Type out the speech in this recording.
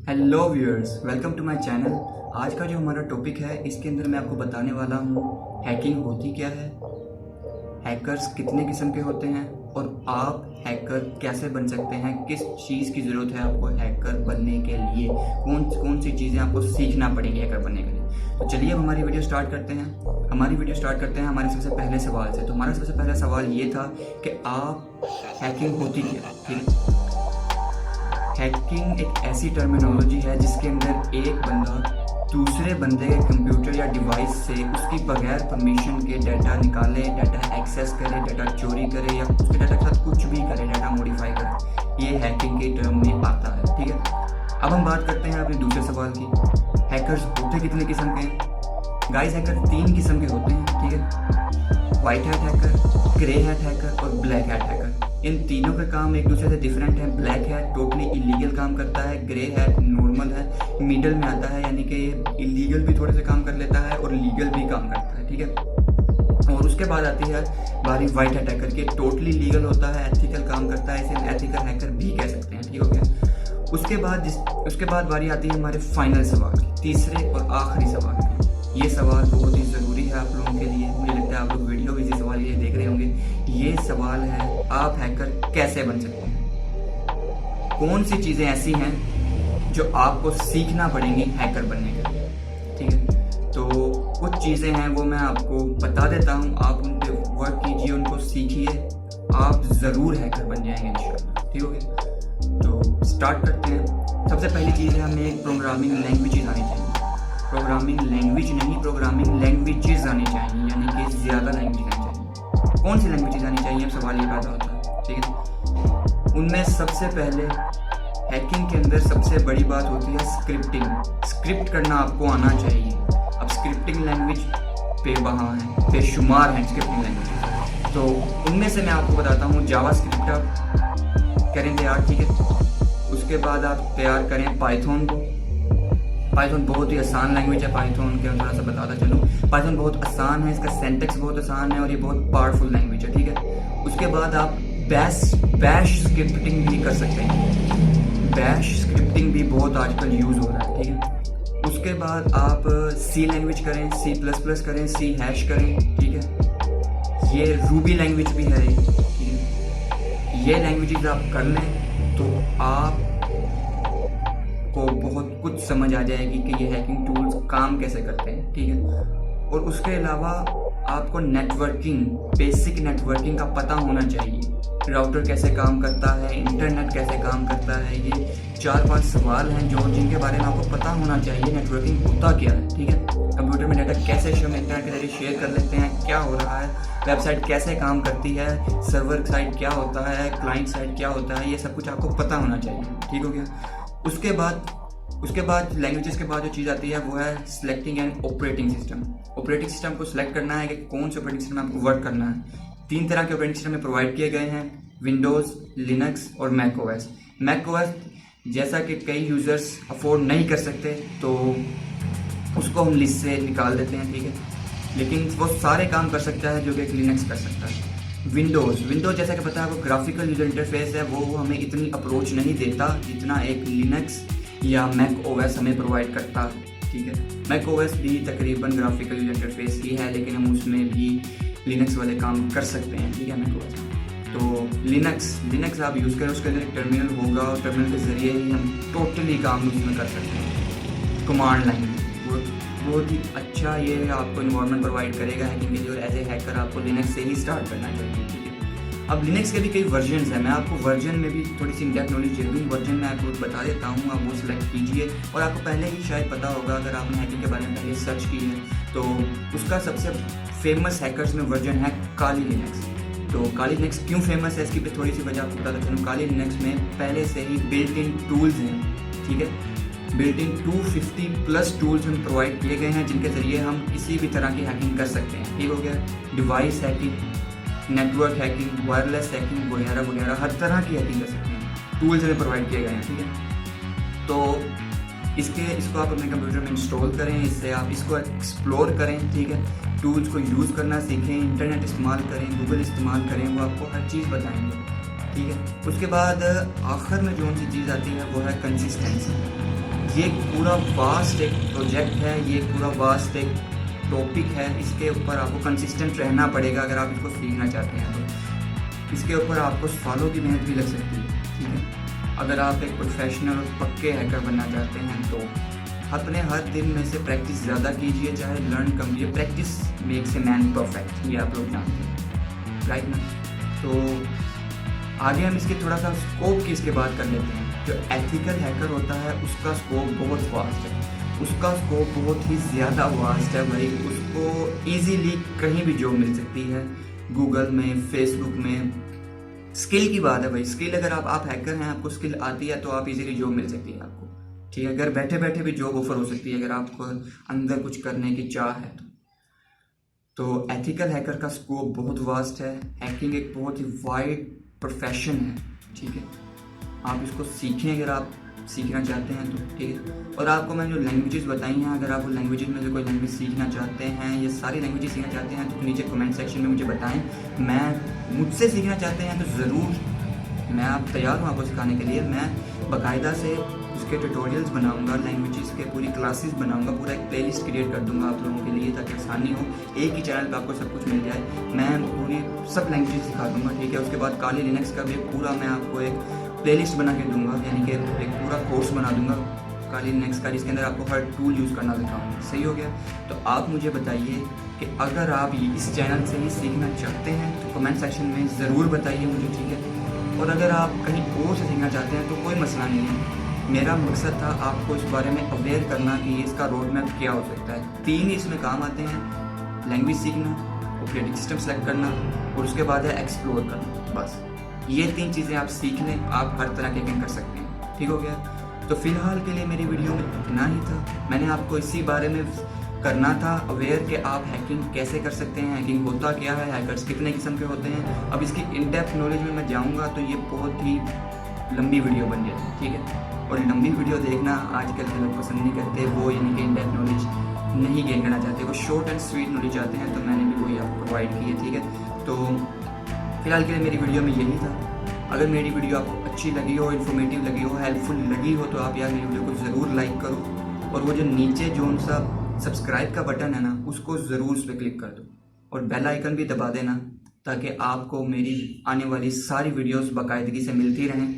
Hello viewers, welcome to my channel. आज का जो हमारा टॉपिक है इसके अंदर मैं आपको बताने वाला हूँ हैकिंग होती क्या है, हैकर्स कितने किस्म के होते हैं और आप हैकर कैसे बन सकते हैं, किस चीज़ की ज़रूरत है आपको हैकर बनने के लिए, कौन कौन सी चीज़ें आपको सीखना पड़ेंगी हैकर बनने के लिए। तो चलिए अब हमारी वीडियो स्टार्ट करते हैं। हमारे सबसे पहले सवाल से। तो हमारा सबसे पहला सवाल ये था कि आप हैकिंग होती क्या, ठीक है। हैकिंग एक ऐसी टर्मिनोलॉजी है जिसके अंदर एक बंदा दूसरे बंदे के कंप्यूटर या डिवाइस से उसकी बगैर परमिशन के डाटा निकाले, डाटा एक्सेस करे, डाटा चोरी करे या उसके डाटा के साथ कुछ भी करे, डाटा मॉडिफाई करे। ये हैकिंग के टर्म में आता है, ठीक है। अब हम बात करते हैं अपने दूसरे सवाल की। हैकर्स होते कितने किस्म के हैं? गाइस, हैकर 3 किस्म के होते हैं, ठीक है। White hat hacker, grey hat hacker और ब्लैक हैट हैकर। इन तीनों का काम एक दूसरे से डिफरेंट है। ब्लैक हैट टोटली इलीगल काम करता है, ग्रे हैट नॉर्मल है, मिडल में आता है, यानी कि इलीगल भी थोड़े से काम कर लेता है और लीगल भी काम करता है, ठीक है। और उसके बाद आती है बारी वाइट हैट हैकर की। टोटली लीगल होता है, एथिकल काम करता है, इसे एथिकल हैकर भी कह सकते हैं, ठीक हो गया। उसके बाद बारी आती है हमारे फाइनल सवाल की, तीसरे और आखिरी सवाल की। ये सवाल बहुत ही ज़रूरी है आप लोगों के लिए। मुझे लगता है आप लोग वीडियो भी इसी सवाल के लिए देख रहे होंगे। ये सवाल है, आप हैकर कैसे बन सकते हैं। कौन सी चीज़ें ऐसी हैं जो आपको सीखना पड़ेंगी हैकर बनने के लिए, ठीक है। तो कुछ चीज़ें हैं वो मैं आपको बता देता हूँ, आप उन पर वर्क कीजिए, उनको सीखिए, आप ज़रूर हैकर बन जाएंगे इंशाल्लाह, ठीक हो गया। तो स्टार्ट करते हैं। सबसे पहली चीज़ है, हमें एक प्रोग्रामिंग लैंग्वेज आनी चाहिए। प्रोग्रामिंग लैंग्वेज नहीं, प्रोग्रामिंग लैंग्वेजेस आनी चाहिए, यानी कि ज़्यादा लैंग्वेज आनी चाहिए। कौन सी लैंग्वेजेस आनी चाहिए, अब सवाल ये पैदा होता है, ठीक है। उनमें सबसे पहले हैकिंग के अंदर सबसे बड़ी बात होती है स्क्रिप्टिंग। स्क्रिप्ट करना आपको आना चाहिए। अब स्क्रिप्टिंग लैंग्वेज बेवहाँ है, बेशुमार हैं स्क्रिप्टिंग लैंग्वेज। तो उनमें से मैं आपको बताता हूँ, जावा स्क्रिप्ट आप करें तैयार, ठीक है। उसके बाद आप तैयार करें पाइथन को। पाइथन बहुत ही आसान लैंग्वेज है। पाइथन के थोड़ा सा बताता चलूँ, पाइथन बहुत आसान है, इसका सिंटैक्स बहुत आसान है और ये बहुत पावरफुल लैंग्वेज है, ठीक है। उसके बाद आप बैश स्क्रिप्टिंग भी कर सकते हैं। बैश स्क्रिप्टिंग भी बहुत आजकल यूज़ हो रहा है, ठीक है। उसके बाद आप सी लैंग्वेज करें, C++ करें, C हैश करें, ठीक है। ये रूबी लैंग्वेज भी है, ठीक है। ये लैंग्वेजेस आप कर लें तो आप को बहुत कुछ समझ आ जाएगी कि ये हैकिंग टूल्स काम कैसे करते हैं, ठीक है। और उसके अलावा आपको नेटवर्किंग, बेसिक नेटवर्किंग का पता होना चाहिए। राउटर कैसे काम करता है, इंटरनेट कैसे काम करता है, ये 4-5 सवाल हैं जिनके बारे में आपको पता होना चाहिए। नेटवर्किंग होता क्या है, ठीक है। कंप्यूटर में डाटा कैसे हम इंटरनेट के जरिए शेयर कर लेते हैं, क्या हो रहा है, वेबसाइट कैसे काम करती है, सर्वर साइड क्या होता है, क्लाइंट साइड क्या होता है, ये सब कुछ आपको पता होना चाहिए, ठीक हो गया। उसके बाद लैंग्वेजेस के बाद जो चीज़ आती है वो है selecting and operating system. Operating system को सिलेक्ट करना है कि कौन से ऑपरेटिंग सिस्टम में आपको वर्क करना है। 3 तरह के ऑपरेटिंग सिस्टम में प्रोवाइड किए गए हैं, विंडोज़, लिनक्स और मैक ओएस। मैक ओएस जैसा कि कई यूज़र्स अफोर्ड नहीं कर सकते तो उसको हम लिस्ट से निकाल देते हैं, ठीक है। लेकिन वो सारे काम कर सकता है जो कि एक लिनक्स कर सकता है। विंडोज़ जैसा कि पता है वो ग्राफिकल यूजर इंटरफेस है, वो हमें इतनी अप्रोच नहीं देता जितना एक लिनक्स या मैक ओएस हमें प्रोवाइड करता है, ठीक है। मैक ओएस भी तकरीबन ग्राफिकल यूजर इंटरफेस ही है, लेकिन हम उसमें भी लिनक्स वाले काम कर सकते हैं, ठीक है, मैक ओएस। तो लिनक्स आप यूज़ करें, उसके अंदर एक टर्मिनल होगा और टर्मिनल के ज़रिए ही हम टोटली काम उसमें कर सकते हैं। कमांड लाइन बहुत ही अच्छा ये आपको इन्वायरमेंट प्रोवाइड करेगा हैकिंग के लिए, और एज ए हैकर आपको लिनक्स से ही स्टार्ट करना चाहिए, ठीक है। अब लिनक्स के भी कई वर्जन्स हैं, मैं आपको वर्जन में भी थोड़ी सी इन डेप्थ नॉलेज दे दूँ। वर्जन मैं आपको बता देता हूँ, आप वो सिलेक्ट कीजिए। और आपको पहले ही शायद पता होगा, अगर आपने हैकिंग के बारे में पहले सर्च की है तो उसका सबसे फेमस हैकर्स में वर्जन है काली लिनक्स। तो काली लिनक्स क्यों फेमस है, इसकी भी थोड़ी सी वजह आपको बताता चलूँ। काली लिनक्स में पहले से ही बिल्ट इन टूल्स हैं, ठीक है। बिल्ट इन 250+ टूल्स हम प्रोवाइड किए गए हैं जिनके ज़रिए हम किसी भी तरह की हैकिंग कर सकते हैं, ठीक हो गया। Device hacking, network hacking, wireless hacking वगैरह वगैरह, हर तरह की हैकिंग कर सकते हैं। टूल्स हमें प्रोवाइड किए गए हैं, ठीक है। तो इसको आप अपने कंप्यूटर में इंस्टॉल करें, इससे आप इसको एक्सप्लोर करें, ठीक है। टूल्स को यूज़ करना सीखें, इंटरनेट इस्तेमाल करें, गूगल इस्तेमाल करें, वो आपको हर चीज़ बताएंगे, ठीक है। उसके बाद आखिर में जो सी चीज़ आती है वो है कंसिस्टेंसी। ये पूरा वास्ट एक प्रोजेक्ट है, ये पूरा वास्ट एक टॉपिक है। इसके ऊपर आपको कंसिस्टेंट रहना पड़ेगा अगर आप इसको सीखना चाहते हैं तो। इसके ऊपर आपको सालों की मेहनत भी लग सकती है, ठीक है। अगर आप एक प्रोफेशनल और पक्के हैकर बनना चाहते हैं तो अपने हर दिन में से प्रैक्टिस ज़्यादा कीजिए, चाहे लर्न कम कीजिए। Practice makes a man perfect, ये आप लोग जानते हैं, राइट ना। तो आगे हम इसके थोड़ा सा स्कोप की इसके बात कर लेते हैं। जो एथिकल हैकर होता है उसका स्कोप बहुत वास्ट है, उसका स्कोप बहुत ही ज़्यादा वास्ट है भाई। उसको ईजीली कहीं भी जॉब मिल सकती है, गूगल में, फेसबुक में। स्किल की बात है भाई, स्किल अगर आप हैकर हैं, आपको स्किल आती है तो आप इजीली जॉब मिल सकती है आपको, ठीक है। अगर बैठे बैठे भी जॉब ऑफर हो सकती है अगर आपको अंदर कुछ करने की चाह है तो एथिकल हैकर का स्कोप बहुत वास्ट है। हैकिंग एक बहुत ही वाइड प्रोफेशन है, ठीक है। आप इसको सीखें अगर आप सीखना चाहते हैं तो, ठीक है। और आपको मैंने जो लैंग्वेजेस बताई हैं, अगर आप उन लैंग्वेजेस में से कोई लैंग्वेज सीखना चाहते हैं या सारी लैंग्वेजेस सीखना चाहते हैं तो नीचे कमेंट सेक्शन में मुझे बताएं। मुझसे सीखना चाहते हैं तो ज़रूर मैं आप तैयार हूँ आपको सिखाने के लिए। मैं बाकायदा से उसके ट्यूटोरियल्स बनाऊंगा, लैंग्वेजेस के पूरी क्लासेस बनाऊंगा, पूरा एक प्लेलिस्ट क्रिएट कर दूंगा आप लोगों के लिए ताकि आसानी हो, एक ही चैनल पे आपको सब कुछ मिल जाए। मैं पूरी सब लैंग्वेजेस सिखा दूंगा, ठीक है। उसके बाद काली लिनक्स का भी पूरा मैं आपको एक प्लेलिस्ट बना के दूंगा, यानी कि एक पूरा कोर्स बना दूंगा काली लिनक्स का, जिसके अंदर आपको हर टूल यूज़ करना सिखाऊंगा। सही हो गया। तो आप मुझे बताइए कि अगर आप इस चैनल से ही सीखना चाहते हैं तो कमेंट सेक्शन में ज़रूर बताइए मुझे, ठीक है। और अगर आप कहीं और से सीखना चाहते हैं तो कोई मसला नहीं है। मेरा मकसद था आपको इस बारे में अवेयर करना कि इसका रोड मैप क्या हो सकता है। 3 इसमें काम आते हैं, लैंग्वेज सीखना, ऑपरेटिंग सिस्टम सेलेक्ट करना और उसके बाद है एक्सप्लोर करना। बस ये 3 चीज़ें आप सीख लें, आप हर तरह के हैकिंग कर सकते हैं, ठीक हो गया। तो फिलहाल के लिए मेरी वीडियो में इतना ही था। मैंने आपको इसी बारे में करना था अवेयर कि आप हैकिंग कैसे कर सकते हैं, हैकिंग होता क्या है, हैकर्स कितने किस्म के होते हैं। अब इसकी इन डेप्थ नॉलेज में मैं जाऊंगा तो ये बहुत ही लंबी वीडियो बन जाएगी, ठीक है। और लंबी वीडियो देखना आजकल के लोग पसंद नहीं करते, वो यानी कि इन डेप्थ नॉलेज नहीं गेन करना चाहते, वो शॉर्ट एंड स्वीट नॉलेज चाहते हैं। तो मैंने भी वही आपको प्रोवाइड की है, ठीक है। तो फिलहाल के लिए मेरी वीडियो में यही था। अगर मेरी वीडियो आपको अच्छी लगी हो, इन्फॉर्मेटिव लगी हो, हेल्पफुल लगी हो तो आप यार मेरी वीडियो को ज़रूर लाइक करो और वो जो नीचे जो सा सब्सक्राइब का बटन है ना उसको ज़रूर उस पर क्लिक कर दो और बेल आइकन भी दबा देना ताकि आपको मेरी आने वाली सारी वीडियोस बाकायदगी से मिलती रहें।